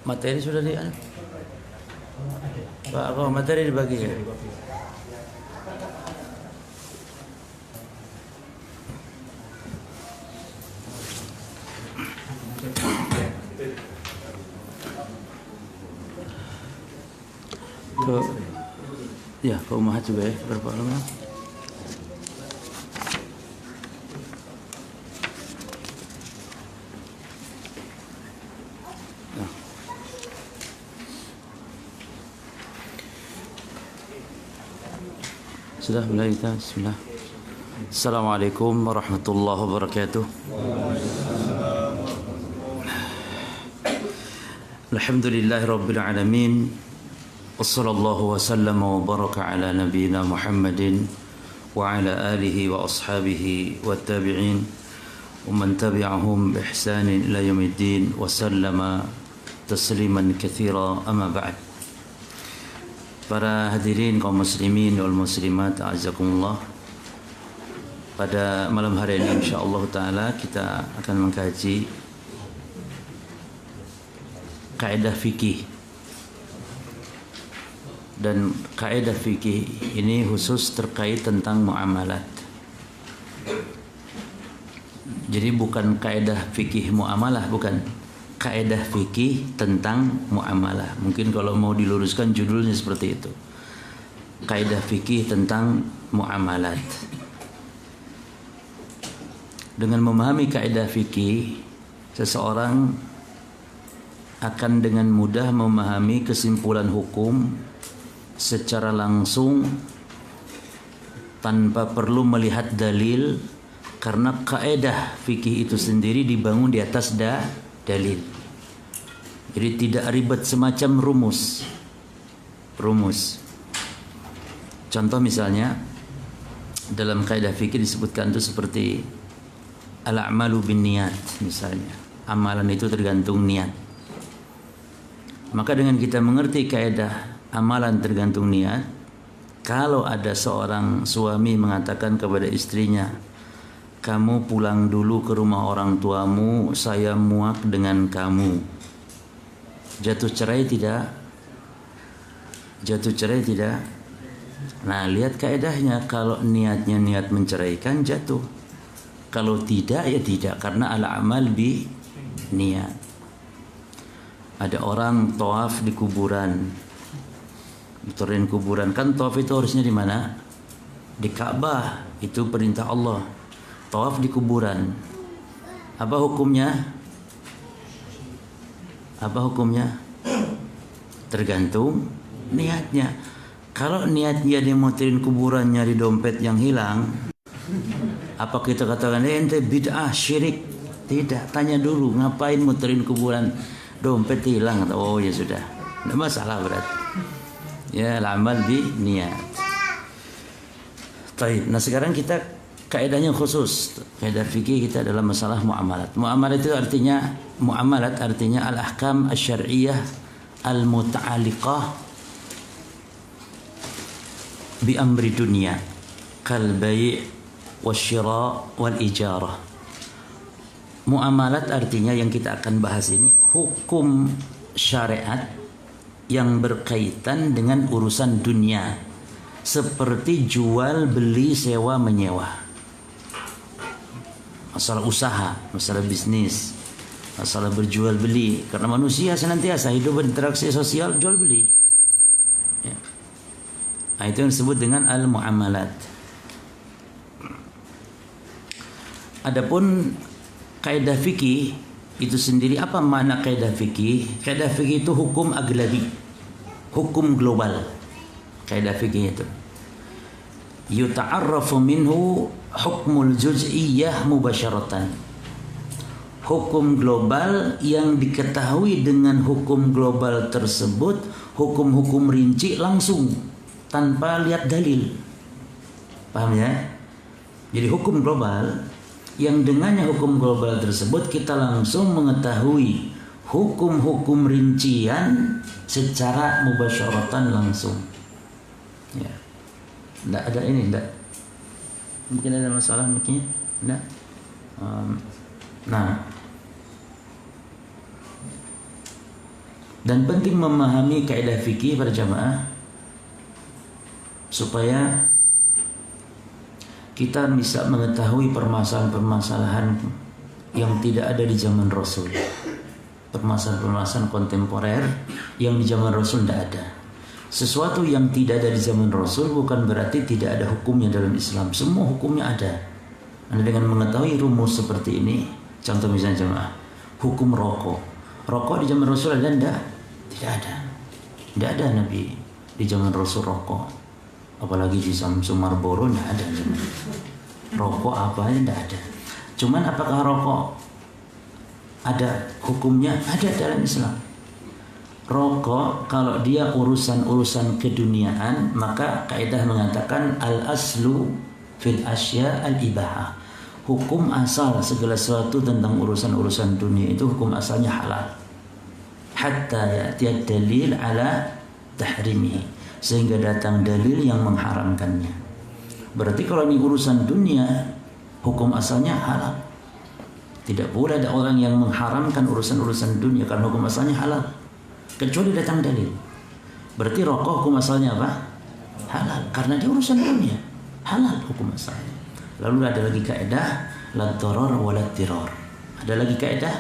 Materi sudah di Pak, kalau materi dibagi ya. Ke Ummahat juga ya, berapa lama? Sudah mulai kita. Bismillah. Assalamualaikum warahmatullahi wabarakatuh. Alhamdulillahi rabbil alamin. Wassallallahu wasallam wa baraka ala nabiyyina Muhammadin wa ala alihi wa ashabihi wa tabi'in wa man tabi'ahum bi ihsanin ila yaumiddin wa sallama tasliman katsira, amma ba'd. Para hadirin kaum muslimin wal muslimat, a'azzakumullah. Pada malam hari ini insyaallah taala kita akan mengkaji kaidah fikih. Dan kaidah fikih ini khusus terkait tentang muamalat. Jadi bukan kaidah fikih muamalah, bukan. Kaidah fikih tentang muamalah. Mungkin kalau mau diluruskan judulnya seperti itu. Kaidah fikih tentang muamalat. Dengan memahami kaidah fikih, seseorang akan dengan mudah memahami kesimpulan hukum secara langsung tanpa perlu melihat dalil, karena kaidah fikih itu sendiri dibangun di atas dalil. Jadi tidak ribet semacam rumus. Contoh misalnya dalam kaidah fikih disebutkan itu seperti al-a'malu binniyat misalnya. Amalan itu tergantung niat. Maka dengan kita mengerti kaidah amalan tergantung niat, kalau ada seorang suami mengatakan kepada istrinya, "Kamu pulang dulu ke rumah orang tuamu, saya muak dengan kamu." Jatuh cerai tidak? Jatuh cerai tidak? Nah, lihat kaidahnya. Kalau niatnya niat menceraikan, jatuh. Kalau tidak, ya tidak. Karena al-amal bi niat. Ada orang tawaf di kuburan. Muterin kuburan. Kan tawaf itu harusnya di mana? Di Ka'bah. Itu perintah Allah. Tawaf di kuburan. Apa hukumnya? Apa hukumnya? Tergantung niatnya. Kalau niatnya dia muterin kuburan nyari dompet yang hilang, apa kita katakan ente bid'ah syirik? Tidak. Tanya dulu, ngapain muterin kuburan, dompet hilang? Oh ya sudah, tidak masalah berarti. Ya, amal bi niat. Baik. Nah sekarang kita kaidahnya khusus. Kaidah fikih kita adalah masalah muamalat. Muamalat itu artinya al-ahkam asy-syar'iyyah al-muta'alliqah bi amri dunya kal bai' wasyira' wal ijarah. Muamalat artinya yang kita akan bahas ini hukum syariat yang berkaitan dengan urusan dunia, seperti jual beli sewa menyewa. Masalah usaha, masalah bisnis, masalah berjual beli. Karena manusia senantiasa hidup berinteraksi sosial, jual beli. Ya. Nah, itu yang disebut dengan al-muamalat. Adapun kaidah fikih itu sendiri, apa makna kaidah fikih? Kaidah fikih itu hukum aglabi, hukum global. Kaidah fikih itu yuta'arrafu minhu hukmul juz'iyyah mubasyaratan. Hukum global yang diketahui dengan hukum global tersebut, hukum-hukum rinci langsung tanpa lihat dalil. Paham ya? Jadi hukum global yang dengannya hukum global tersebut kita langsung mengetahui hukum-hukum rincian secara mubasyaratan langsung. Ya. Tidak ada ini, tidak. Mungkin ada masalah mungkin, tidak. Nah, Dan penting memahami kaidah fikih para jamaah supaya kita bisa mengetahui permasalahan-permasalahan yang tidak ada di zaman Rasul. Permasalahan-permasalahan kontemporer yang di zaman Rasul tidak ada. Sesuatu yang tidak ada di zaman Rasul bukan berarti tidak ada hukumnya dalam Islam. Semua hukumnya ada. Anda dengan mengetahui rumus seperti ini, contoh misalnya jemaah, hukum rokok. Rokok di zaman Rasul ada enggak? Tidak ada. Tidak ada Nabi di zaman Rasul rokok. Apalagi di Samsung Marlboro tidak ada. Rokok apa aja tidak ada. Cuman apakah rokok ada hukumnya? Ada dalam Islam. Rokok kalau dia urusan-urusan keduniaan, maka kaidah mengatakan al-aslu fil asya al-ibahah. Hukum asal segala sesuatu tentang urusan-urusan dunia itu hukum asalnya halal. Hatta ya'ti dalil ala tahrimihi, sehingga datang dalil yang mengharamkannya. Berarti kalau ini urusan dunia, hukum asalnya halal. Tidak boleh ada orang yang mengharamkan urusan-urusan dunia karena hukum asalnya halal, kecuali datang dalil. Berarti rokok hukum asalnya apa? Halal, karena dia urusan dunia. Halal hukum asalnya. Lalu ada lagi kaidah la dharar wa la dirar. Ada lagi kaidah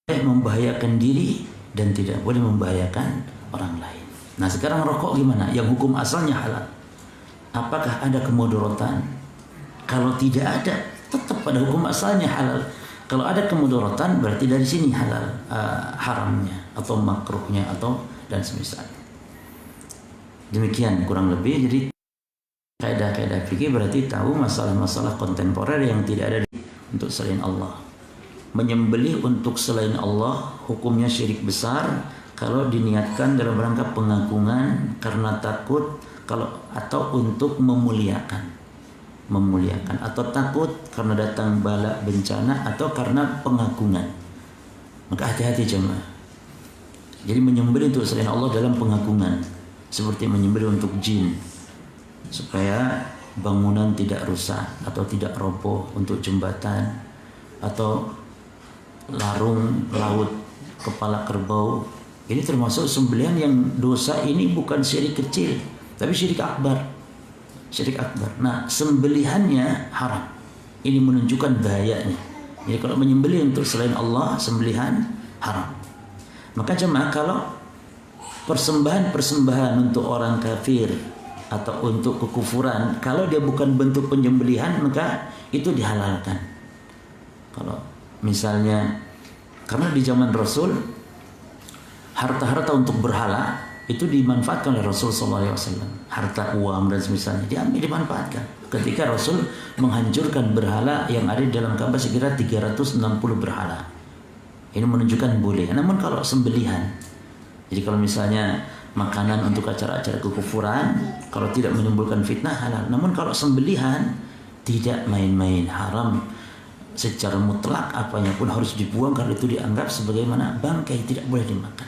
boleh membahayakan diri dan tidak boleh membahayakan orang lain. Nah, sekarang rokok gimana? Yang hukum asalnya halal. Apakah ada kemudaratan? Kalau tidak ada, tetap pada hukum asalnya halal. Kalau ada kemudaratan berarti dari sini halal, haramnya atau makruhnya atau dan semisalnya. Demikian kurang lebih. Jadi kaidah-kaidah fikih berarti tahu masalah-masalah kontemporer yang tidak ada untuk selain Allah. Menyembelih untuk selain Allah hukumnya syirik besar kalau diniatkan dalam rangka pengagungan karena takut, atau untuk memuliakan atau takut karena datang bala bencana atau karena pengagungan. Maka hati-hati jemaah. Jadi menyembelih untuk selain Allah dalam pengagungan, seperti menyembelih untuk jin supaya bangunan tidak rusak atau tidak roboh, untuk jembatan atau larung laut kepala kerbau. Ini termasuk sembelihan yang dosa ini bukan syirik kecil, tapi syirik akbar. Syirik akbar. Nah, sembelihannya haram. Ini menunjukkan bahayanya. Jadi kalau menyembelih untuk selain Allah, sembelihan haram. Maka jemaah, kalau persembahan untuk orang kafir atau untuk kekufuran, kalau dia bukan bentuk penyembelihan, maka itu dihalalkan. Kalau misalnya, karena di zaman Rasul harta-harta untuk berhala itu dimanfaatkan oleh Rasul SAW. Harta uang dan semisalnya dimanfaatkan. Ketika Rasul menghancurkan berhala yang ada di dalam Ka'bah sekira 360 berhala. Ini menunjukkan boleh. Namun kalau sembelihan, jadi kalau misalnya makanan untuk acara-acara kekufuran, kalau tidak menimbulkan fitnah halal. Namun kalau sembelihan tidak main-main, haram secara mutlak, apanya pun harus dibuang karena itu dianggap sebagaimana bangkai, tidak boleh dimakan.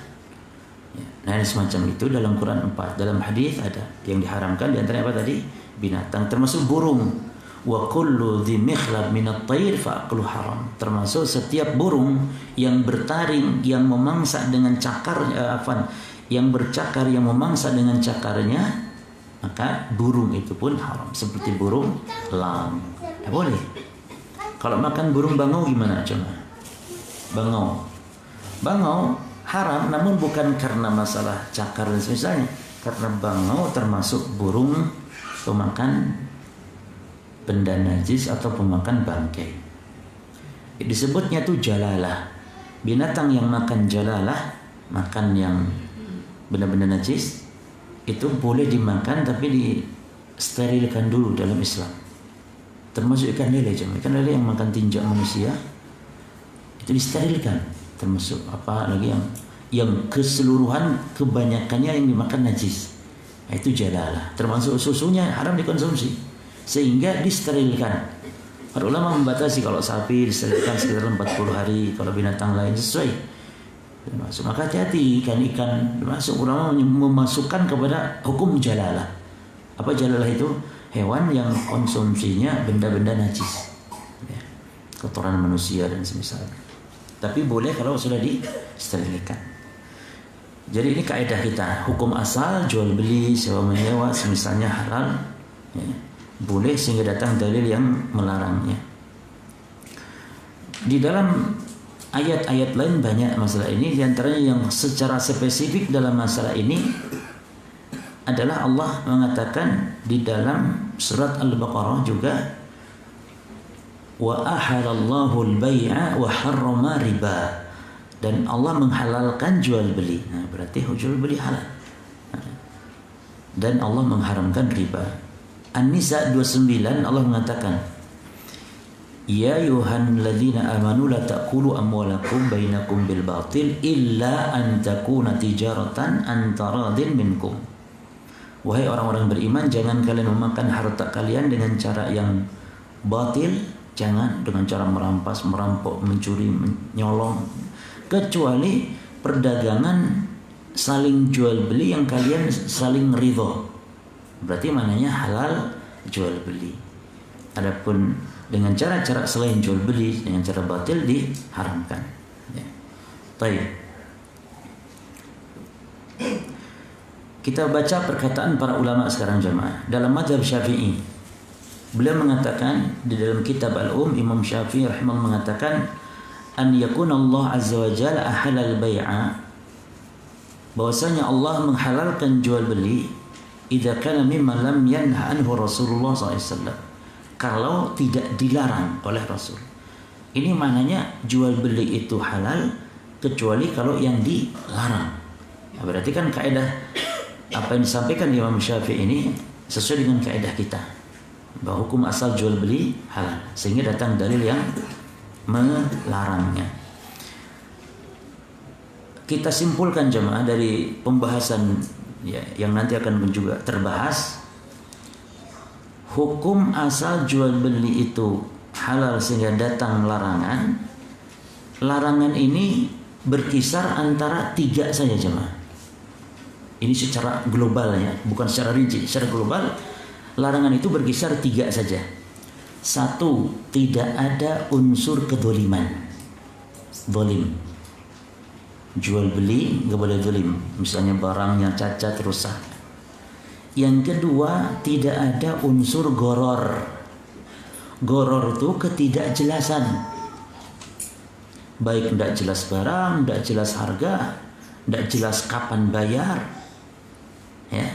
Nah, ini semacam itu dalam Quran 4. Dalam hadis ada yang diharamkan, di antaranya apa tadi? Binatang, termasuk burung. Wa kullu dhi mikhlab minat tayr fa'aklu haram. Termasuk setiap burung yang bertaring, yang memangsa dengan cakar, yang bercakar, yang memangsa dengan cakarnya, maka burung itu pun haram. Seperti burung elang. Tidak boleh. Kalau makan burung bangau gimana coba? Bangau haram, namun bukan karena masalah cakar dan semisalnya. Karena bangau termasuk burung pemakan benda najis atau pemakan bangkai. Disebutnya itu jalalah. Binatang yang makan jalalah, makan yang benda-benda najis, itu boleh dimakan tapi disterilkan dulu dalam Islam. Termasuk ikan lele, ikan lele yang makan tinjak manusia itu disterilkan. Termasuk apa lagi yang keseluruhan kebanyakannya yang dimakan najis, itu jalalah. Termasuk susunya haram dikonsumsi sehingga disterilkan. Para ulama membatasi kalau sapi disterilkan sekitar 40 hari, kalau binatang lain sesuai. Maka hati-hati ikan-ikan, termasuk ulama memasukkan kepada hukum jalalah. Apa jalalah itu? Hewan yang konsumsinya benda-benda najis, ya, kotoran manusia dan semisalnya. Tapi boleh kalau sudah disterilkan. Jadi ini kaidah kita, hukum asal jual beli sewa menyewa semisalnya halal, ya, boleh sehingga datang dalil yang melarangnya. Di dalam ayat-ayat lain banyak masalah ini, diantaranya yang secara spesifik dalam masalah ini adalah Allah mengatakan di dalam surat Al-Baqarah juga, wa ahalallahu al-bai'a wa harrama riba, dan Allah menghalalkan jual beli. Nah, berarti jual beli halal. Dan Allah mengharamkan riba. An-Nisa 29 Allah mengatakan, ya ayuhan ladzina amanu la ta'kulu amwalakum bainakum bil batil illa an takuna tijaratan an taradin minkum. Wahai orang-orang beriman, jangan kalian memakan harta kalian dengan cara yang batil, jangan dengan cara merampas, merampok, mencuri, menyolong, kecuali perdagangan saling jual beli yang kalian saling ridho. Berarti maknanya halal jual beli. Adapun dengan cara-cara selain jual beli dengan cara batil diharamkan. Ya. Baik. Kita baca perkataan para ulama sekarang jemaah. Dalam mazhab Syafi'i, beliau mengatakan di dalam kitab Al-Imam Syafi'i rahimahullah mengatakan, an yakuna Allah azza wa jalla ahalal bai'a, bahwasanya Allah menghalalkan jual beli idza kana mimma lam yanha anhu Rasulullah SAW, kalau tidak dilarang oleh Rasul. Ini maknanya jual beli itu halal kecuali kalau yang dilarang. Ya, berarti kan kaidah apa yang disampaikan Imam Syafi'i ini sesuai dengan kaidah kita bahwa hukum asal jual beli halal, sehingga datang dalil yang melarangnya. Kita simpulkan jemaah dari pembahasan ya, yang nanti akan juga terbahas, hukum asal jual beli itu halal sehingga datang larangan. Larangan ini berkisar antara 3 saja jemaah. Ini secara global ya, bukan secara rinci. Secara global larangan itu berkisar 3 saja. 1, tidak ada unsur kedoliman, dolim. Jual beli nggak boleh dolim, misalnya barangnya cacat rusak. Yang kedua, tidak ada unsur goror. Goror itu ketidakjelasan, baik tidak jelas barang, tidak jelas harga, tidak jelas kapan bayar. Ya.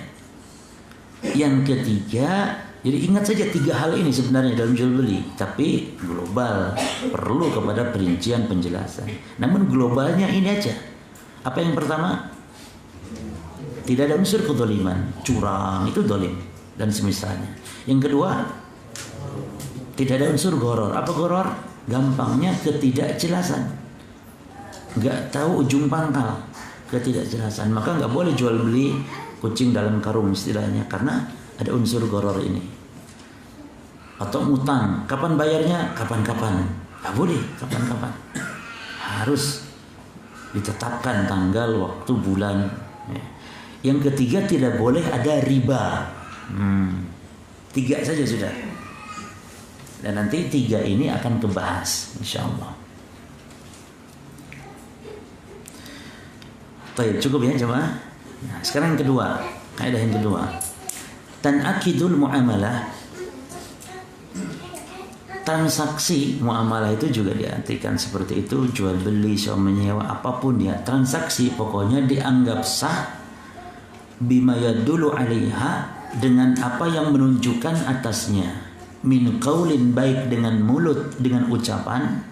Yang ketiga, jadi ingat saja 3 hal ini sebenarnya dalam jual beli, tapi global, perlu kepada perincian penjelasan. Namun globalnya ini aja. Apa yang pertama? Tidak ada unsur kedoliman, curang itu dolim dan semisalnya. Yang kedua, tidak ada unsur goror. Apa goror? Gampangnya ketidakjelasan, nggak tahu ujung pangkal, ketidakjelasan. Maka nggak boleh jual beli kucing dalam karung istilahnya, karena ada unsur goror ini. Atau utang, kapan bayarnya? Kapan-kapan. Nggak boleh kapan-kapan, harus ditetapkan tanggal, waktu, bulan. Yang ketiga, tidak boleh ada riba. 3 saja sudah. Dan nanti 3 ini akan kebahas insyaallah. Baik, cukup ya jemaah. Nah, sekarang yang kedua, kaidah yang kedua. Tanakidul muamalah. Transaksi muamalah itu juga diartikan seperti itu, jual beli, sewa menyewa, apapun ya, transaksi pokoknya dianggap sah bima yadullu 'alaiha, dengan apa yang menunjukkan atasnya, min qaulin, baik dengan mulut, dengan ucapan,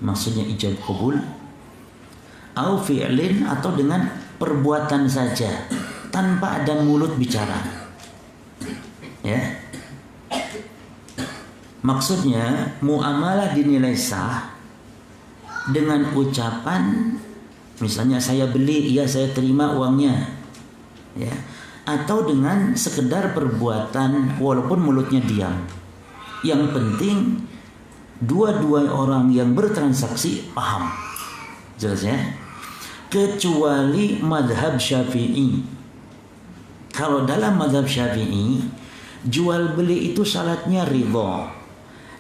maksudnya ijab qabul, au fi'lin, atau dengan perbuatan saja tanpa ada mulut bicara. Ya. Maksudnya muamalah dinilai sah dengan ucapan, misalnya saya beli, iya saya terima uangnya, ya, atau dengan sekedar perbuatan walaupun mulutnya diam. Yang penting dua-dua orang yang bertransaksi paham. Jelas ya? Kecuali mazhab Syafi'i. Kalau dalam mazhab Syafi'i, jual beli itu syaratnya ridho,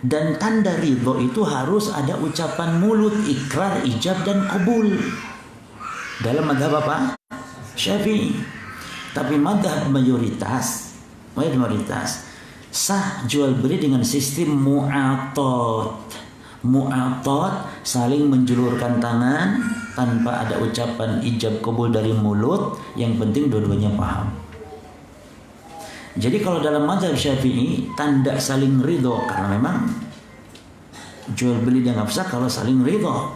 dan tanda ridho itu harus ada ucapan mulut, ikrar, ijab, dan qabul. Dalam mazhab apa? Syafi'i. Tapi mazhab mayoritas sah jual beli dengan sistem mu'atot. Mu'atot, saling menjulurkan tangan tanpa ada ucapan ijab kabul dari mulut, yang penting dua-duanya paham. Jadi kalau dalam mazhab Syafi'i tanda saling ridho, karena memang jual beli dianggap sah kalau saling ridho.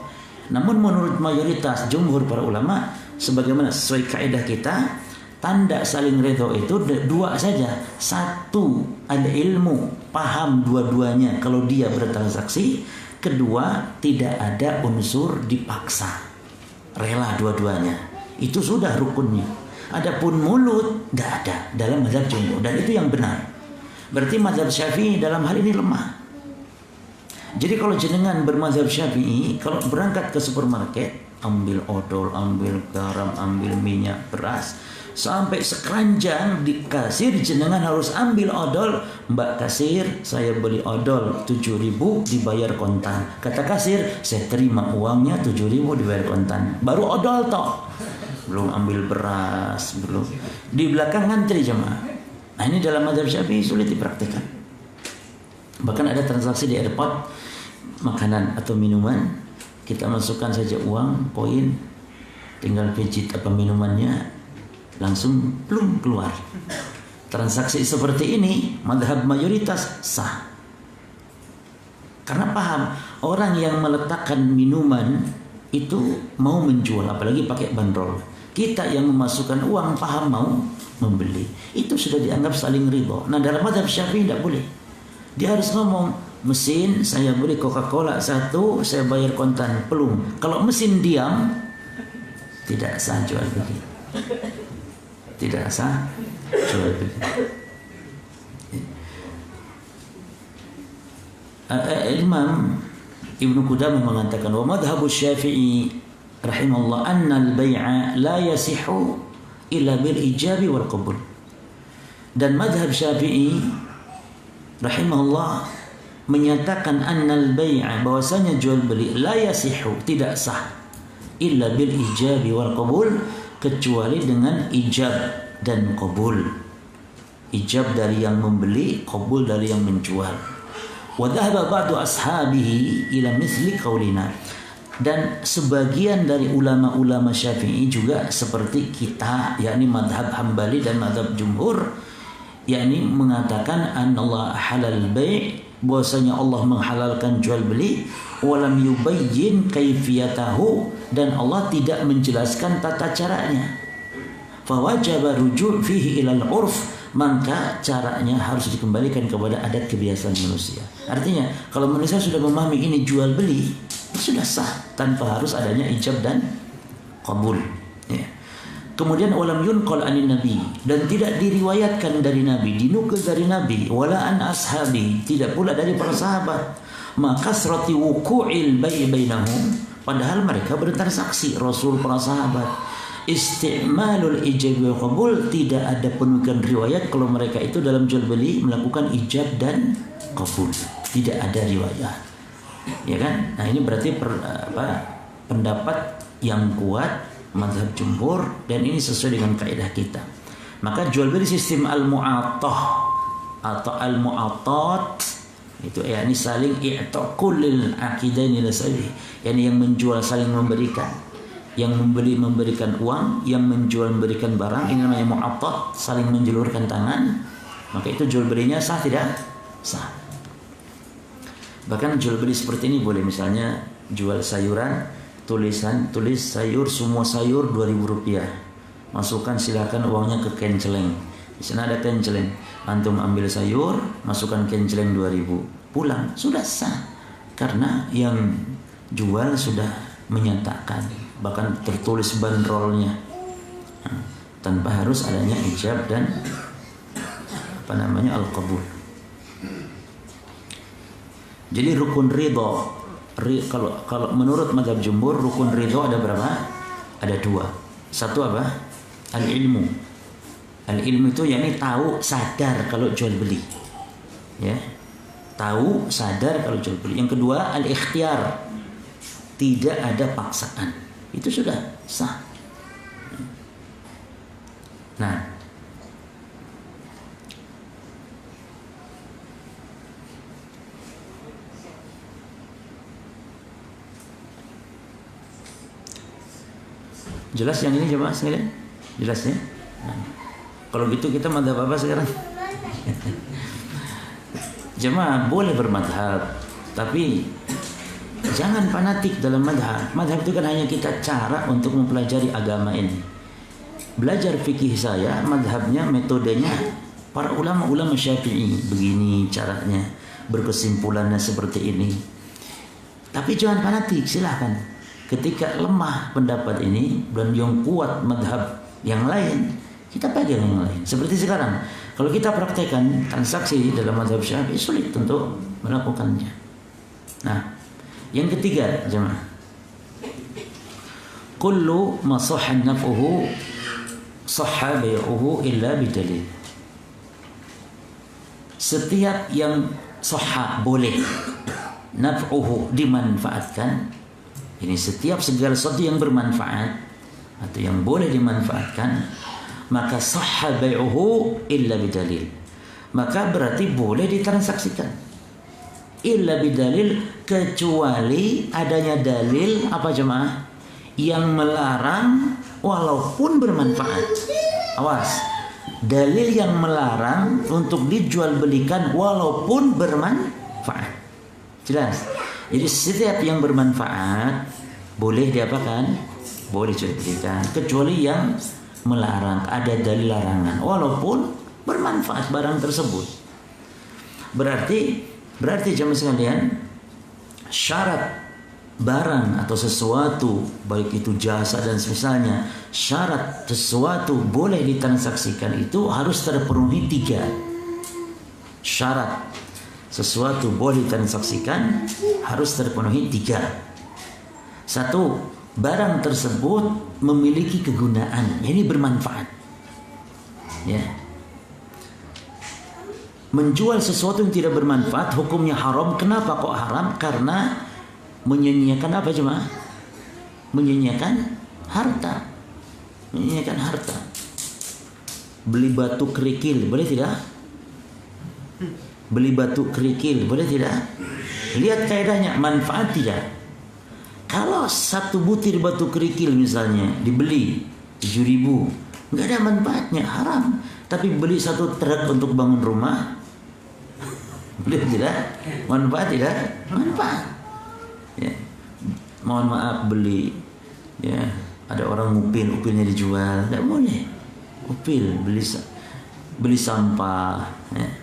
Namun menurut mayoritas jumhur para ulama, sebagaimana sesuai kaidah kita, tanda saling ridho itu dua saja. Satu, ada ilmu, paham dua-duanya kalau dia bertransaksi. Kedua, tidak ada unsur dipaksa, rela dua-duanya. Itu sudah rukunnya. Adapun mulut tidak ada dalam mazhab jumhur, dan itu yang benar. Berarti mazhab Syafi'i dalam hal ini lemah. Jadi kalau jenengan bermazhab Syafi'i, kalau berangkat ke supermarket, ambil odol, ambil garam, ambil minyak, beras, sampai sekeranjang di kasir, jenengan harus ambil odol. Mbak kasir, saya beli odol 7.000 dibayar kontan. Kata kasir, saya terima uangnya 7.000 dibayar kontan. Baru odol toh, belum ambil beras, belum. Di belakang ngantri jemaah. Nah ini dalam mazhab Syafi'i sulit dipraktikkan. Bahkan ada transaksi di airport, makanan atau minuman, kita masukkan saja uang, poin, tinggal pijit apa minumannya, langsung belum keluar. Transaksi seperti ini mazhab mayoritas sah, karena paham orang yang meletakkan minuman itu mau menjual, apalagi pakai bandrol. Kita yang memasukkan uang paham mau membeli, itu sudah dianggap saling ridho. Nah dalam mazhab Syafi'i tidak boleh. Dia harus ngomong, mesin saya beli Coca-Cola 1, saya bayar kontan, pelung. Kalau mesin diam, tidak sah jual beli. Tidak sah jual beli. Imam Ibnu Qudamah mengatakan, wa madhhabu Syafi'i rahimahullah anna al-bai'a la yasihu illa bil ijabi wal qabul. Dan madhab Syafi'i rahimahullah menyatakan annal bai'a, bahwasanya jual beli la yasihu, tidak sah, illa bil ijabi wal qabul, kecuali dengan ijab dan qabul. Ijab dari yang membeli, qabul dari yang menjual. Wa dhahaba ba'du ashabihi ila mithli qaulina. Dan sebagian dari ulama-ulama Syafi'i juga seperti kita, yakni madhab Hambali dan madhab Jumhur, yakni mengatakan anallah halal bai', bahwasanya Allah menghalalkan jual beli, walam yubayyin kaifiyatahu, dan Allah tidak menjelaskan tata caranya. Fawajaba ruju' fihi ilal urf, maka caranya harus dikembalikan kepada adat kebiasaan manusia. Artinya kalau manusia sudah memahami ini jual beli, sudah sah tanpa harus adanya ijab dan qabul, ya. Kemudian walam yunqal anin nabi, dan tidak diriwayatkan dari nabi, dinukil dari nabi, wala an ashabi, tidak pula dari para sahabat, maka kasrati wuqu'il bai' bainahum, padahal mereka bertransaksi, Rasul, para sahabat. Isti'malul ijab wa qabul, tidak ada penukil riwayat kalau mereka itu dalam jual beli melakukan ijab dan qabul, tidak ada riwayat, ya kan? Nah ini berarti pendapat yang kuat mazhab jumhur, dan ini sesuai dengan kaidah kita. Maka jual beli sistem al-mu'attah atau al-mu'attat itu yakni saling i'taqul lil aqidaini lasabi, yakni yang menjual saling memberikan, yang membeli memberikan uang, yang menjual memberikan barang, ini namanya mu'attat, saling menjulurkan tangan. Maka itu jual belinya sah tidak? Sah. Bahkan jual beli seperti ini boleh, misalnya jual sayuran, tulis sayur, semua sayur 2.000 rupiah, masukkan silakan uangnya ke kenceleng, di sana ada kenceleng, antum ambil sayur, masukkan kenceleng 2.000, pulang, sudah sah, karena yang jual sudah menyatakan, bahkan tertulis bandrolnya, tanpa harus adanya ijab dan al-qabul. Jadi rukun ridho, kalau menurut mazhab jumhur, rukun ridho ada berapa? Ada 2. Satu apa? Al-ilmu. Al-ilmu itu yakni tahu, sadar kalau jual beli, ya, tahu, sadar kalau jual beli. Yang kedua al-ikhtiyar, tidak ada paksaan, itu sudah sah. Nah, jelas yang ini coba sekalian? Jelas ya? Nah, kalau gitu kita madhab apa sekarang? Jemaah boleh bermadhab, tapi jangan fanatik dalam madhab. Madhab itu kan hanya kita cara untuk mempelajari agama ini. Belajar fikih saya, madhabnya, metodenya para ulama-ulama Syafi'i. Begini caranya, berkesimpulannya seperti ini. Tapi jangan fanatik, silahkan. Ketika lemah pendapat ini dan yang kuat madhab yang lain, kita pegang yang lain. Seperti sekarang, kalau kita praktekkan transaksi dalam madhab Syafi'i, sulit untuk melakukannya. Nah, yang ketiga, jemaah, kullu ma sahha naf'uhu sahha bai'uhu illa bidalil. Setiap yang sahha boleh, naf'uhu dimanfaatkan. Ini setiap segala sesuatu yang bermanfaat atau yang boleh dimanfaatkan, maka sahha bai'uhu illa bidalil. Maka berarti boleh ditransaksikan. Illa bidalil, kecuali adanya dalil apa jemaah yang melarang walaupun bermanfaat. Awas, dalil yang melarang untuk dijual belikan walaupun bermanfaat. Jelas. Jadi setiap yang bermanfaat boleh diapakan? Boleh dijual belikan, kecuali yang melarang, ada dalil larangan walaupun bermanfaat barang tersebut. Berarti jemaah sekalian, syarat barang atau sesuatu, baik itu jasa dan semisalnya, syarat sesuatu boleh ditransaksikan itu harus terpenuhi 3. Syarat sesuatu boleh ditransaksikan harus terpenuhi 3. 1, barang tersebut memiliki kegunaan, ini bermanfaat. Ya. Menjual sesuatu yang tidak bermanfaat hukumnya haram. Kenapa kok haram? Karena menyia-nyiakan apa cuma? Menyia-nyiakan harta. Menyia-nyiakan harta. Beli batu kerikil boleh tidak? Beli batu kerikil boleh tidak? Lihat kaidahnya, manfaat tidak? Kalau 1 butir batu kerikil misalnya dibeli 7.000, nggak ada manfaatnya, haram. Tapi beli 1 truk untuk bangun rumah, boleh tidak? Manfaat tidak? Manfaat. Ya. Mohon maaf, beli, ya, ada orang upilnya dijual, tidak boleh. Upil, beli sampah, ya.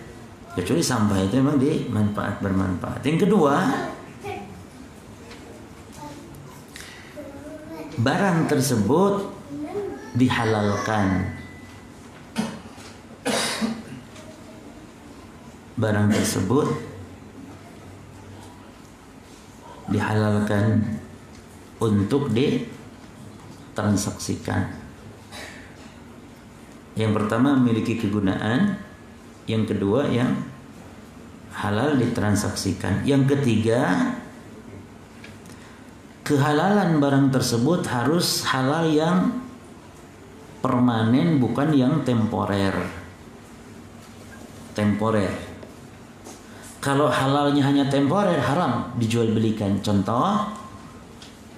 Kecuali sampah itu memang bermanfaat. Yang kedua, barang tersebut dihalalkan. Barang tersebut dihalalkan untuk ditransaksikan. Yang pertama memiliki kegunaan, yang kedua yang halal ditransaksikan, yang ketiga kehalalan barang tersebut harus halal yang permanen, bukan yang temporer. Kalau halalnya hanya temporer, haram dijual belikan. Contoh,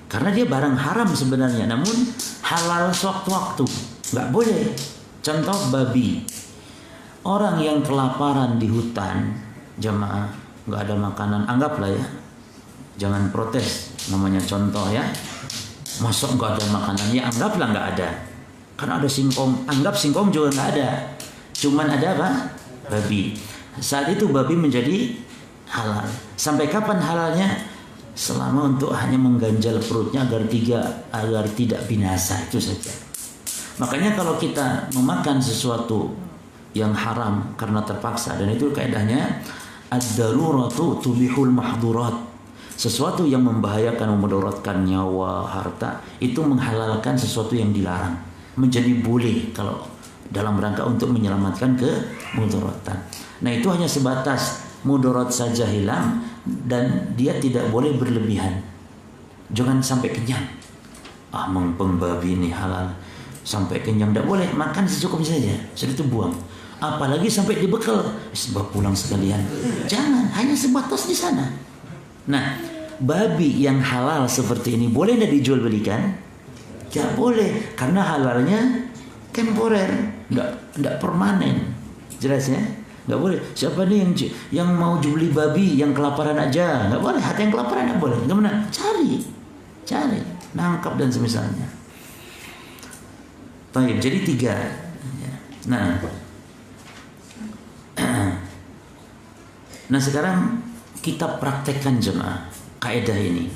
karena dia barang haram sebenarnya, namun halal sewaktu-waktu, nggak boleh. Contoh babi. Orang yang kelaparan di hutan, jamaah, nggak ada makanan, anggaplah ya, jangan protes, namanya contoh ya. Masuk nggak ada makanan, ya anggaplah nggak ada. Karena ada singkong, anggap singkong juga nggak ada. Cuman ada apa? Babi. Saat itu babi menjadi halal. Sampai kapan halalnya? Selama untuk hanya mengganjal perutnya agar tidak binasa, itu saja. Makanya kalau kita memakan sesuatu yang haram karena terpaksa, dan itu kaidahnya ad-daruratu tubihul mahdurat. Sesuatu yang membahayakan, memudaratkan nyawa, harta, itu menghalalkan sesuatu yang dilarang. Menjadi boleh kalau dalam rangka untuk menyelamatkan kemudaratan. Nah, itu hanya sebatas mudarat saja hilang, dan dia tidak boleh berlebihan. Jangan sampai kenyang. Pembabi ini halal. sampai kenyang, tidak boleh. Makan secukupnya saja, sudah itu buang. Apalagi sampai dibekal, sebab pulang sekalian. Jangan, hanya sebatas di sana. Nah, babi yang halal seperti ini boleh tidak dijual belikan? Tidak boleh, karena halalnya temporer, tidak permanen. Jelas ya? Tidak boleh. Siapa nih yang mau beli babi yang kelaparan aja? Tidak boleh. Hati yang kelaparan tidak boleh. Gimana? Cari, nangkap dan semisalnya. Baik, jadi 3. Nah, sekarang kita praktekkan jemaah kaidah ini.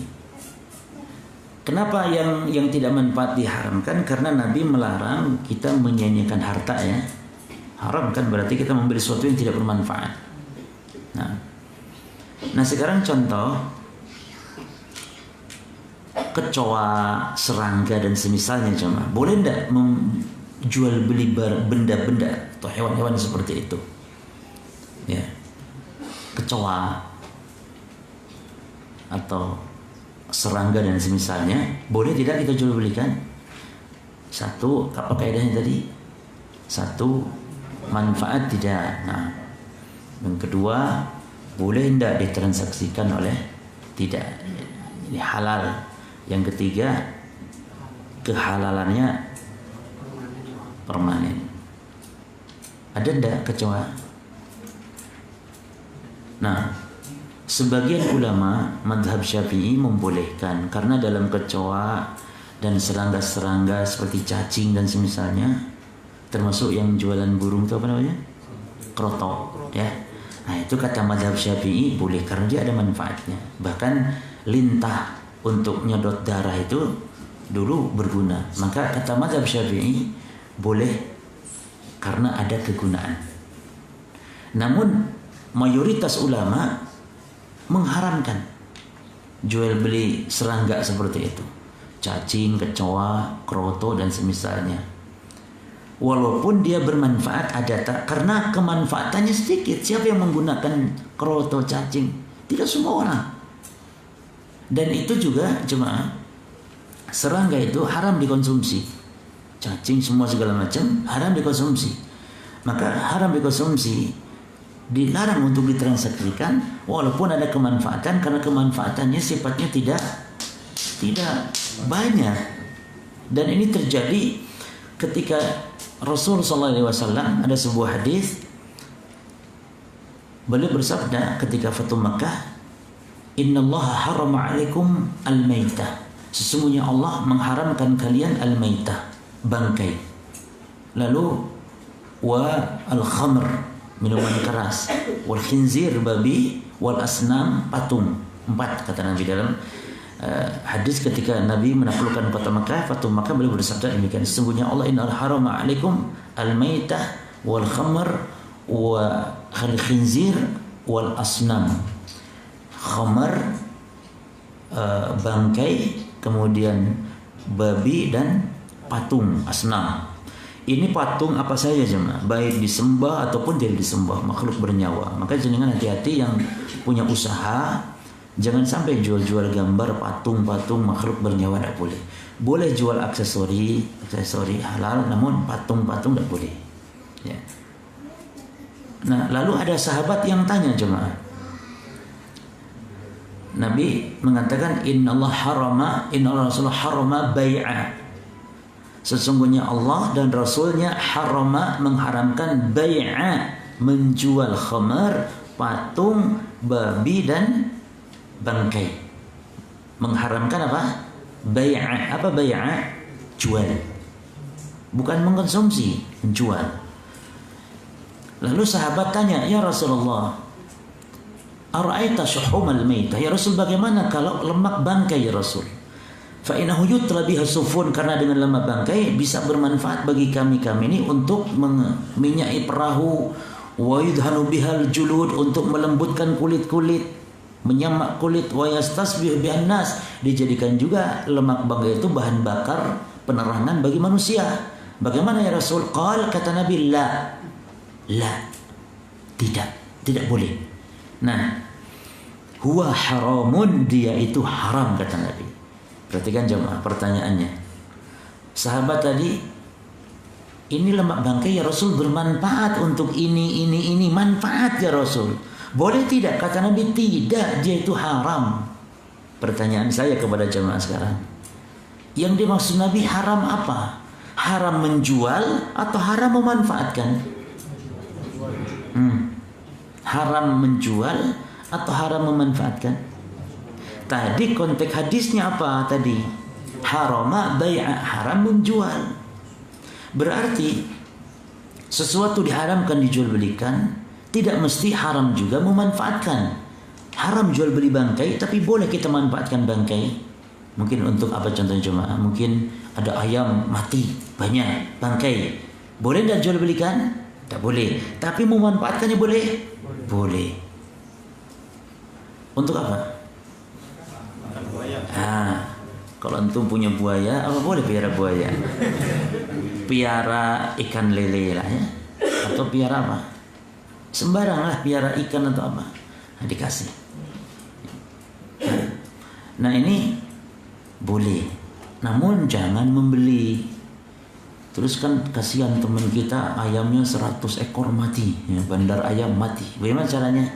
Kenapa yang tidak manfaat diharamkan? Karena Nabi melarang kita menyanyikan harta ya. Haram kan berarti kita membeli sesuatu yang tidak bermanfaat. Nah sekarang contoh kecoa, serangga dan semisalnya cuma boleh tidak menjual beli benda-benda atau hewan-hewan seperti itu? Ya, kecoa atau serangga dan semisalnya boleh tidak kita jual belikan? Satu, apa kaidahnya tadi? Satu, manfaat tidak. Nah, yang kedua, boleh tidak ditransaksikan oleh tidak? Ini halal. Yang ketiga, kehalalannya permanen. Ada tidak kecoa? Nah, sebagian ulama mazhab Syafi'i membolehkan karena dalam kecoa dan serangga-serangga seperti cacing dan semisalnya, termasuk yang jualan burung itu apa namanya? Krotok, ya. Nah, itu kata mazhab Syafi'i boleh karena dia ada manfaatnya. Bahkan lintah untuk nyedot darah itu dulu berguna. Maka kata mazhab Syafi'i boleh karena ada kegunaan. Namun mayoritas ulama mengharamkan jual beli serangga seperti itu, cacing, kecoa, kroto dan semisalnya. Walaupun dia bermanfaat karena kemanfaatannya sedikit. Siapa yang menggunakan kroto, cacing? Tidak semua orang. Dan itu juga jemaah, serangga itu haram dikonsumsi. Cacing semua segala macam haram dikonsumsi. Maka haram dikonsumsi, dilarang untuk ditransaksikan walaupun ada kemanfaatan, karena kemanfaatannya sifatnya tidak banyak. Dan ini terjadi ketika Rasul SAW ada sebuah hadis, beliau bersabda ketika Fatu Makkah, Innallaha harama alaikum al-maitah. Sesungguhnya Allah mengharamkan kalian al-maitah, bangkai. Lalu wa al-khamr, minuman keras, wal khinzir, babi, wal asnam, patung. 4 kata Nabi dalam hadis ketika Nabi menaklukkan kota Makkah, Fatu Makkah, beliau bersabda demikian, sesungguhnya Allah innal harama alaikum al-maitah wal khamr wa al khinzir wal asnam. Khamar, bangkai, kemudian babi dan patung, asnam. Ini patung apa saja jemaah, baik disembah ataupun tidak disembah, makhluk bernyawa. Maka jangan hati-hati yang punya usaha, jangan sampai jual-jual gambar patung-patung makhluk bernyawa, tidak boleh. Boleh jual aksesori halal, namun patung-patung tidak boleh. Ya. Nah, lalu ada sahabat yang tanya jemaah. Nabi mengatakan Inna Rasulullah harama bai'a. Sesungguhnya Allah dan Rasulnya harama, mengharamkan bai'a, menjual khamar, patung, babi dan bangkai. Mengharamkan apa? Bai'a. Apa bai'a? Jual. Bukan mengkonsumsi, menjual. Lalu sahabat tanya, ya Rasulullah, Ara'aita syuhumal maitah, ya Rasul, bagaimana kalau lemak bangkai ya Rasul? Fa innahu yutra biha sufun, karena dengan lemak bangkai bisa bermanfaat bagi kami ini untuk meminyai perahu, wa yudhanu bihal julud, untuk melembutkan kulit-kulit, menyamak kulit, wa yastasbih bihan nas, dijadikan juga lemak bangkai itu bahan bakar penerangan bagi manusia. Bagaimana ya Rasul? Qal, kata Nabi, la, tidak boleh. Nah, huwa haramun, dia itu haram kata Nabi. Perhatikan jemaah pertanyaannya. Sahabat tadi ini lemak bangkai ya Rasul bermanfaat untuk ini, manfaat ya Rasul. Boleh tidak? Kata Nabi, tidak, dia itu haram. Pertanyaan saya kepada jemaah sekarang, yang dimaksud Nabi haram apa? Haram menjual atau haram memanfaatkan? Haram menjual atau haram memanfaatkan? Tadi konteks hadisnya apa tadi? Harama bai'a, haram menjual. Berarti sesuatu diharamkan dijual belikan, tidak mesti haram juga memanfaatkan. Haram jual beli bangkai, tapi boleh kita manfaatkan bangkai. Mungkin untuk apa contohnya jemaah? Mungkin ada ayam mati banyak bangkai, boleh tidak jual belikan? Tak boleh. Tapi memanfaatkannya boleh? Boleh. Untuk apa? Kalau antum punya buaya, apa boleh piara buaya? Piara ikan lele lah ya, atau piara apa? Sembarang lah, piara ikan atau apa, dikasih. Nah ini boleh, namun jangan membeli. Terus kan kasihan teman kita ayamnya 100 ekor mati, ya, bandar ayam mati. Bagaimana caranya?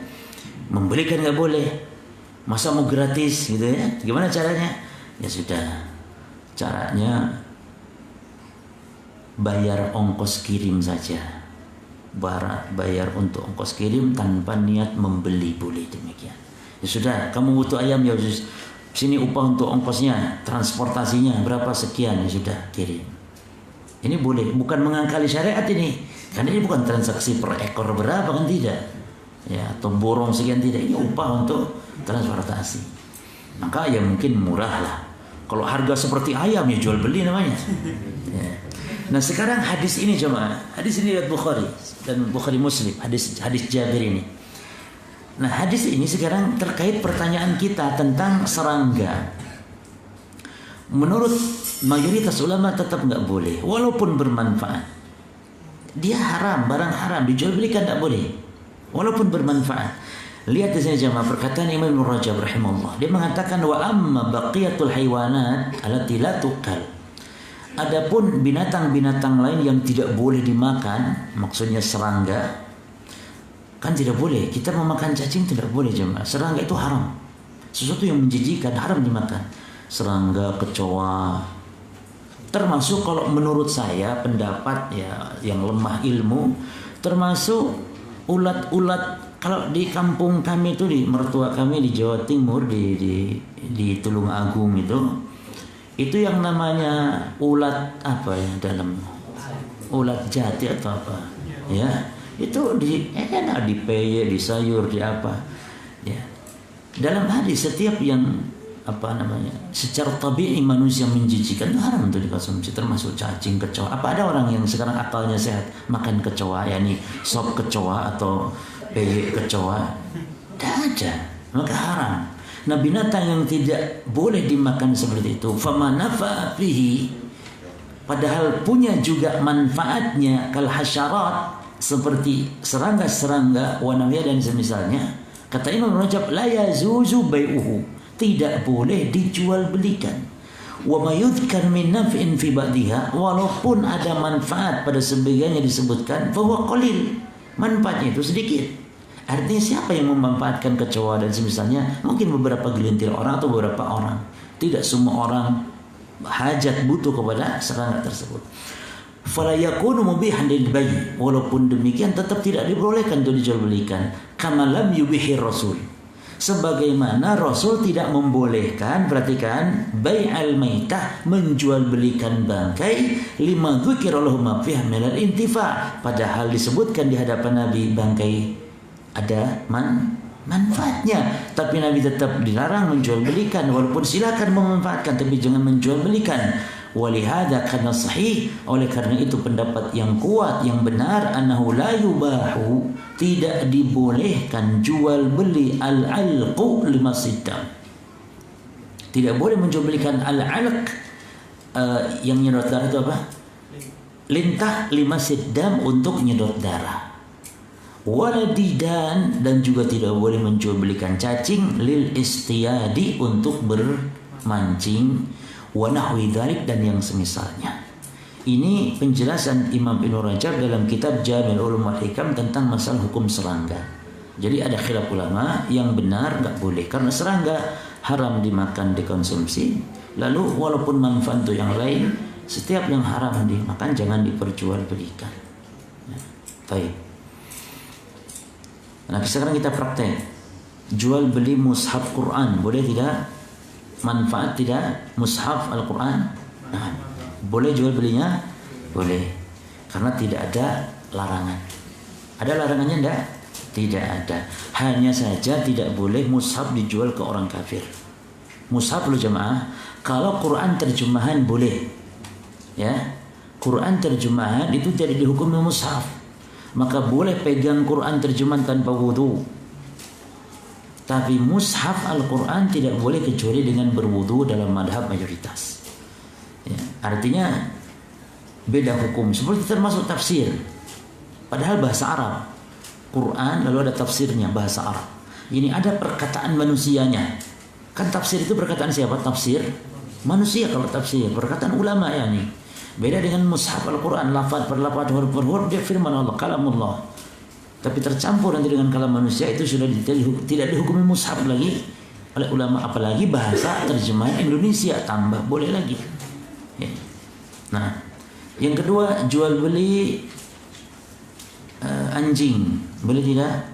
Membelikan nggak boleh. Masa mau gratis gitu ya? Gimana caranya? Ya sudah, caranya bayar ongkos kirim saja. Bayar untuk ongkos kirim tanpa niat membeli, boleh demikian. Ya sudah, kamu butuh ayam ya sini upah untuk ongkosnya, transportasinya berapa sekian, ya sudah kirim. Ini boleh, bukan mengangkali syariat ini. Karena ini bukan transaksi per ekor berapa, kan tidak. Ya, atau borong sekian, tidak. Ini upah untuk transportasi. Maka ya mungkin murah lah. Kalau harga seperti ayam ya jual beli namanya. Ya. Nah sekarang hadis ini jemaah, hadis ini riwayat Bukhari dan Bukhari Muslim, hadis Jabir ini. Nah hadis ini sekarang terkait pertanyaan kita tentang serangga. Menurut mayoritas ulama tetap nggak boleh, walaupun bermanfaat. Dia haram, barang haram, dijual belikan tidak boleh, walaupun bermanfaat. Lihat di sini jemaah perkataan Imam Ibnu Rajab rahimahullah. Dia mengatakan wa amma baqiyatul haywanat allati la tuqal. Adapun binatang-binatang lain yang tidak boleh dimakan, maksudnya serangga, kan tidak boleh. Kita memakan cacing tidak boleh jemaah. Serangga itu haram. Sesuatu yang menjijikkan, haram dimakan. Serangga, kecoa. Termasuk kalau menurut saya pendapat ya yang lemah ilmu, termasuk ulat-ulat. Kalau di kampung kami itu, di mertua kami di Jawa Timur, di Tulungagung itu yang namanya ulat apa ya, dalam ulat jati atau apa ya, itu enak dipeye, di sayur, di apa ya. Dalam hadis setiap yang apa namanya secara tabi'i manusia menjijikan itu haram untuk dikonsumsi, termasuk cacing, kecoa. Apa ada orang yang sekarang akalnya sehat makan kecoa, yakni sop kecoa atau peye kecoa? Tidak ada, maka haram. Nah binatang yang tidak boleh dimakan seperti itu, fama nafa'a fihi, padahal punya juga manfaatnya, kal hasyarat, seperti serangga-serangga, wanawiyah dan semisalnya. Kata Imam Rajab, la yazuzu bai'uhu, tidak boleh dijual belikan. Wa ma yudhkar min naf'in fi ba'diha, walaupun ada manfaat pada sebagiannya disebutkan, fa huwa qalil, manfaatnya itu sedikit. Artinya siapa yang memanfaatkan kecoa dan semisalnya? Mungkin beberapa gelintir orang atau beberapa orang. Tidak semua orang hajat butuh kepada serangga tersebut. Fala yakunu mubihan lil bai', walaupun demikian tetap tidak diperbolehkan untuk dijual belikan. Kama lam yubihir Rasul, sebagaimana Rasul tidak membolehkan, perhatikan, bai'al maitah, menjual belikan bangkai, lima dzukira lahu ma fiha minal intifa', padahal disebutkan di hadapan Nabi bangkai ada manfaatnya, tapi Nabi tetap dilarang menjual belikan, walaupun silakan memanfaatkan tapi jangan menjual belikan. Walihada karena sahih, oleh karena itu pendapat yang kuat yang benar, annahu la yubahu, tidak dibolehkan jual beli al-alqu lima siddam, tidak boleh menjual belikan al-alq yang nyedot darah itu apa? Lintah lima siddam untuk nyedot darah. Waladidan, dan juga tidak boleh menjual belikan cacing lil istiyadi, untuk bermancing, wa nahwi dzalik, dan yang semisalnya. Ini penjelasan Imam Ibnu Rajab dalam kitab Jami'ul Ulum wal Hikam tentang masalah hukum serangga. Jadi ada khilaf ulama, yang benar nggak boleh karena serangga haram dimakan, dikonsumsi. Lalu walaupun manfaat untuk yang lain, setiap yang haram dimakan jangan diperjualbelikan. Baik. Nah, sekarang kita praktek. Jual beli mushaf Quran boleh tidak? Manfaat tidak mushaf Al-Quran? Nah, boleh jual belinya? Boleh. Karena tidak ada larangan. Ada larangannya enggak? Tidak ada. Hanya saja tidak boleh mushaf dijual ke orang kafir. Mushaf lo jemaah, kalau Quran terjemahan boleh. Ya. Quran terjemahan itu jadi dihukumi mushaf. Maka boleh pegang Quran terjemahan tanpa wudu. Tapi mushaf Al-Quran tidak boleh kecuali dengan berwudu dalam madhab mayoritas. Ya, artinya beda hukum. Seperti termasuk tafsir. Padahal bahasa Arab. Quran lalu ada tafsirnya bahasa Arab. Ini ada perkataan manusianya. Kan tafsir itu perkataan siapa? Tafsir manusia kalau tafsir. Perkataan ulama ya nih. Beda dengan mushaf Al-Quran. Lafaz per lafaz, huruf per huruf, dia firman Allah, kalamullah. Tapi tercampur nanti dengan kalam manusia, itu sudah tidak dihukumi mushaf lagi oleh ulama, apalagi bahasa terjemahan Indonesia tambah boleh lagi. Ya. Nah, yang kedua jual beli anjing boleh tidak?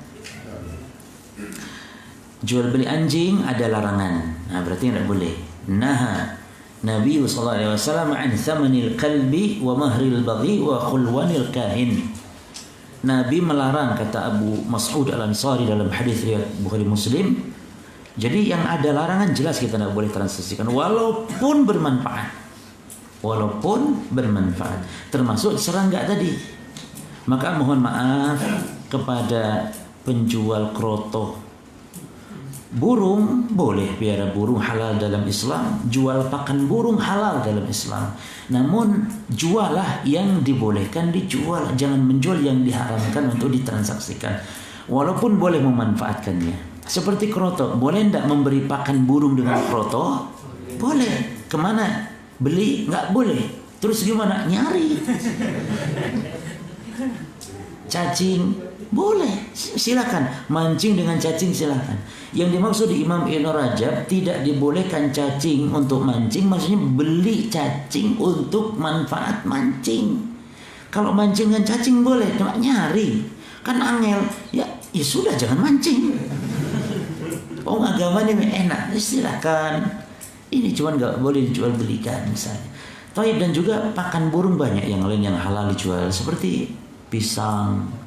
Jual beli anjing ada larangan. Nah, berarti tidak boleh. Nah, Nabi sallallahu alaihi wasallam an thamanil kalbi wa mahril baghi wa khulwanil kahin. Nabi melarang, kata Abu Mas'ud Al-Ansari dalam hadis riwayat Bukhari Muslim. Jadi yang ada larangan jelas kita tidak boleh transaksikan walaupun bermanfaat. Walaupun bermanfaat. Termasuk serangga tadi. Maka mohon maaf kepada penjual kroto. Burung boleh piara burung, halal dalam Islam. Jual pakan burung halal dalam Islam. Namun jualah yang dibolehkan dijual, jangan menjual yang diharamkan untuk ditransaksikan. Walaupun boleh memanfaatkannya. Seperti kroto, boleh tidak memberi pakan burung dengan kroto? Boleh. Kemana? Beli? Nggak boleh. Terus gimana? Nyari. Cacing? Boleh, silakan mancing dengan cacing, silakan. Yang dimaksud di Imam Ibnu Rajab tidak dibolehkan cacing untuk mancing, maksudnya beli cacing untuk manfaat mancing. Kalau mancing dengan cacing boleh, cuma nyari kan angel. Ya sudah jangan mancing. Oh agamanya enak, silakan. Ini cuma nggak boleh dijual belikan misalnya. Taib, dan juga pakan burung banyak yang lain yang halal dijual seperti pisang.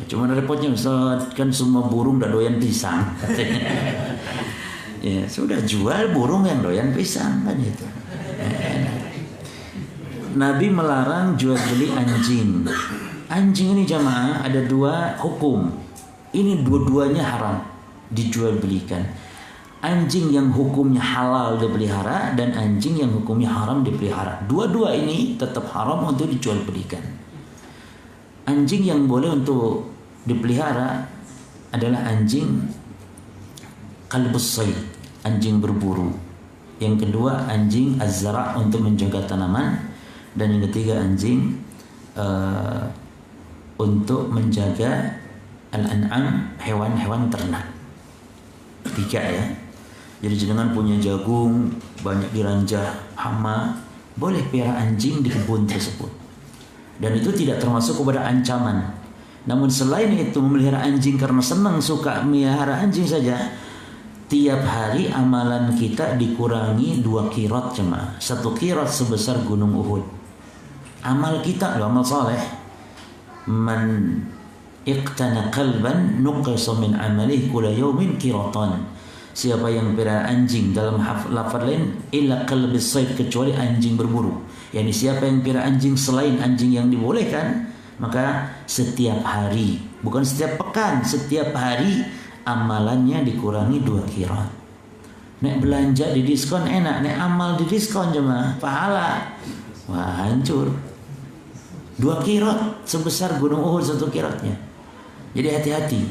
Cuma repotnya Ustaz, kan semua burung udah doyan pisang katanya. Ya sudah, jual burung yang doyan pisang kan itu. Nabi melarang jual beli anjing. Anjing ini jamaah ada dua hukum. Ini dua-duanya haram dijual belikan. Anjing yang hukumnya halal dipelihara dan anjing yang hukumnya haram dipelihara. Dua-dua ini tetap haram untuk dijual belikan. Anjing yang boleh untuk dipelihara adalah anjing kalbus sayd, anjing berburu. Yang kedua anjing az-zara' untuk menjaga tanaman, dan yang ketiga anjing untuk menjaga al-an'am, hewan-hewan ternak. Tiga ya. Jadi jenengan punya jagung banyak diranjah hama, boleh pelihara anjing di kebun tersebut. Dan itu tidak termasuk kepada ancaman. Namun selain itu memelihara anjing karena senang, suka melihara anjing saja, tiap hari amalan kita dikurangi 2 qirat jemaah. 1 qirat sebesar gunung Uhud. Amal kita, amal saleh. Man iqtana qalban nuqisa min amalihi kulla yawmin qiratan. Siapa yang pelihara anjing, dalam lafaz lain illa qalbis sayd, kecuali anjing berburu. Yani siapa yang pelihara anjing selain anjing yang dibolehkan, maka setiap hari, bukan setiap pekan, setiap hari amalannya dikurangi 2 qirat. Nek belanja di diskon enak, nek amal di diskon jemaah pahala, wah hancur. 2 qirat sebesar gunung Uhud 1 qiratnya. Jadi hati-hati,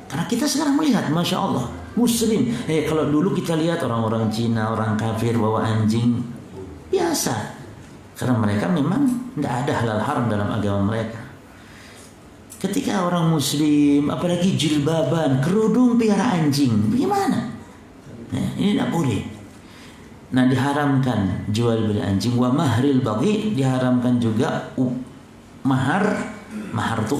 karena kita sekarang melihat, masya Allah, Muslim. Kalau dulu kita lihat orang-orang Cina, orang kafir bawa anjing biasa, karena mereka memang Tidak ada halal haram dalam agama mereka. Ketika orang muslim, apalagi jilbaban, kerudung piara anjing, bagaimana? Ini tidak boleh. Nah, diharamkan jual beli anjing. Wa mahril baghi, diharamkan juga mahar. Mahar itu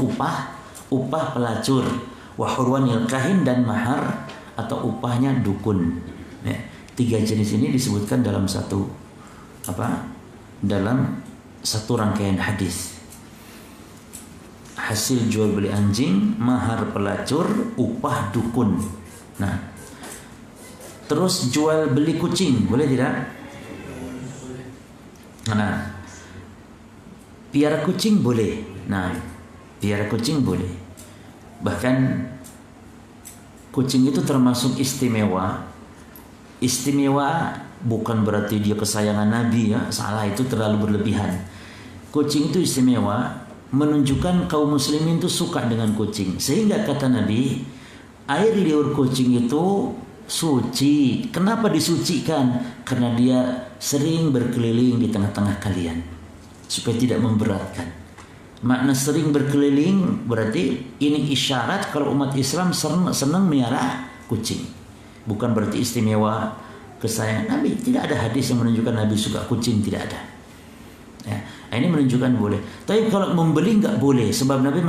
upah pelacur. Wa hurwanil kahin, dan mahar atau upahnya dukun. Ya, 3 jenis ini disebutkan dalam satu rangkaian hadis. Hasil jual beli anjing, mahar pelacur, upah dukun. Nah, terus jual beli kucing, boleh tidak? Nah, piara kucing boleh. Nah, piara kucing boleh. Bahkan kucing itu termasuk istimewa. Istimewa bukan berarti dia kesayangan Nabi, ya. Salah, itu terlalu berlebihan. Kucing itu istimewa, menunjukkan kaum muslimin itu suka dengan kucing. Sehingga kata Nabi, air liur kucing itu suci. Kenapa disucikan? Karena dia sering berkeliling di tengah-tengah kalian, supaya tidak memberatkan. Makna sering berkeliling berarti ini isyarat kalau umat Islam senang melihara kucing. Bukan berarti istimewa kesayangan Nabi. Tidak ada hadis yang menunjukkan Nabi suka kucing, tidak ada. Ya, ini menunjukkan boleh. Tapi kalau membeli nggak boleh, sebab Nabi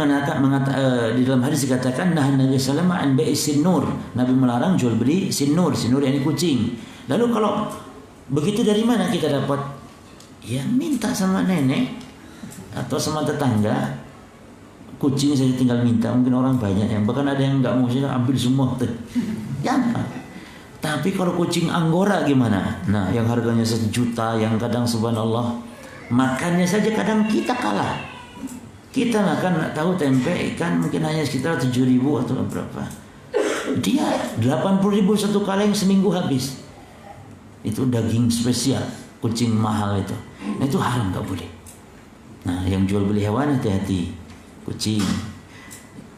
di dalam hadis dikatakan nah Nabi sallallahu alaihi wasallam an bai'is sinur. Nabi melarang jual beli sinur. Sinur ini kucing. Lalu kalau begitu dari mana kita dapat? Ya minta sama nenek atau sama tetangga. Kucing saya tinggal minta, mungkin orang banyak yang bahkan ada yang nggak mau, saya ambil semua. Jangan. Tapi kalau kucing Anggora gimana? Nah, yang harganya 1 juta, yang kadang subhanallah makannya saja kadang kita kalah. Kita makan nggak tahu tempe ikan mungkin hanya sekitar 7.000 atau berapa. Dia 80.000 satu kaleng seminggu habis. Itu daging spesial, kucing mahal itu. Nah, itu haram, nggak boleh. Nah, yang jual beli hewan hati-hati. Kucing.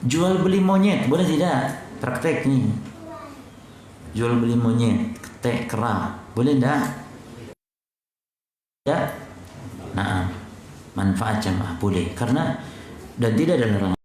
Jual beli monyet boleh tidak? Praktek nih. Jual beli monyet, ketek, kera, boleh tidak? Ya. Nah, manfaat jamaah boleh, karena dan tidak ada larangan.